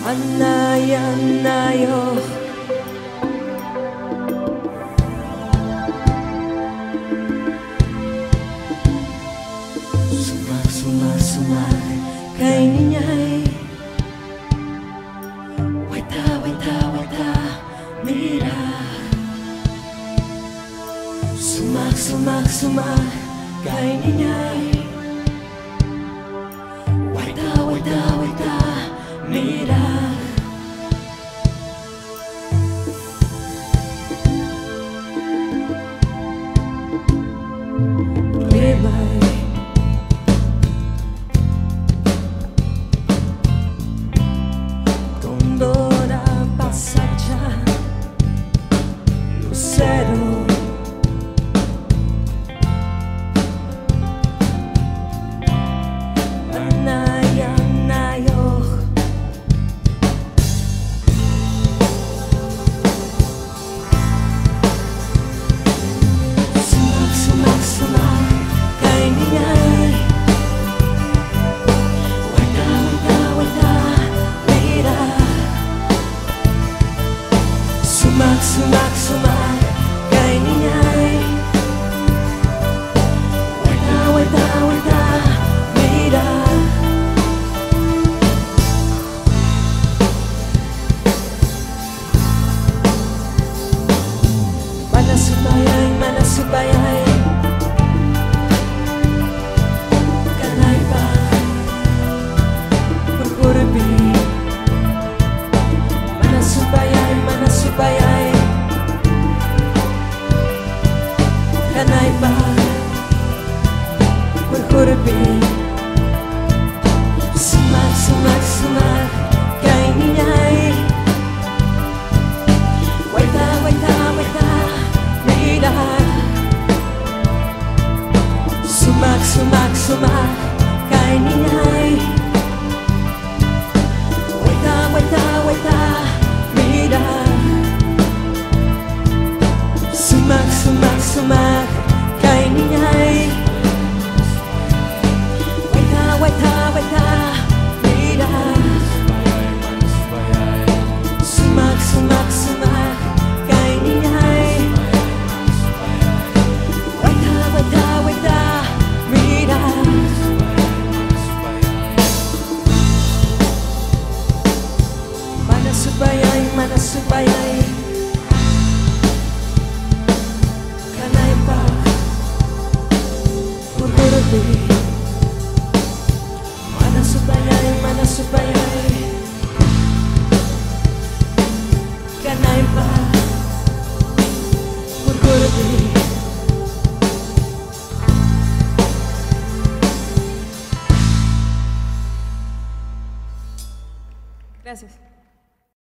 Anay-anayo. Sumak kay ninyay. Waita mira. Sumak kay ninyay. Waita mira. Rebay Condora passaggio Lucero Anay-anayo. Sumak kay ninyay. Waita mira. Sumak kay ninyay. Waita mira. Manasubayay kanay pa pagkurbi. Manasubayay kanay pa pagkurbi. Sumak kay ninyay. Waita mira. Sumak kay ninyay. Waita mira. Sumak kay ninyay. Waita mira. Sumak kay ninyay. Waita mira. Manasubayay kanay pa pagkurbi. Manasubayay kanay pa pagkurbi. Gracias.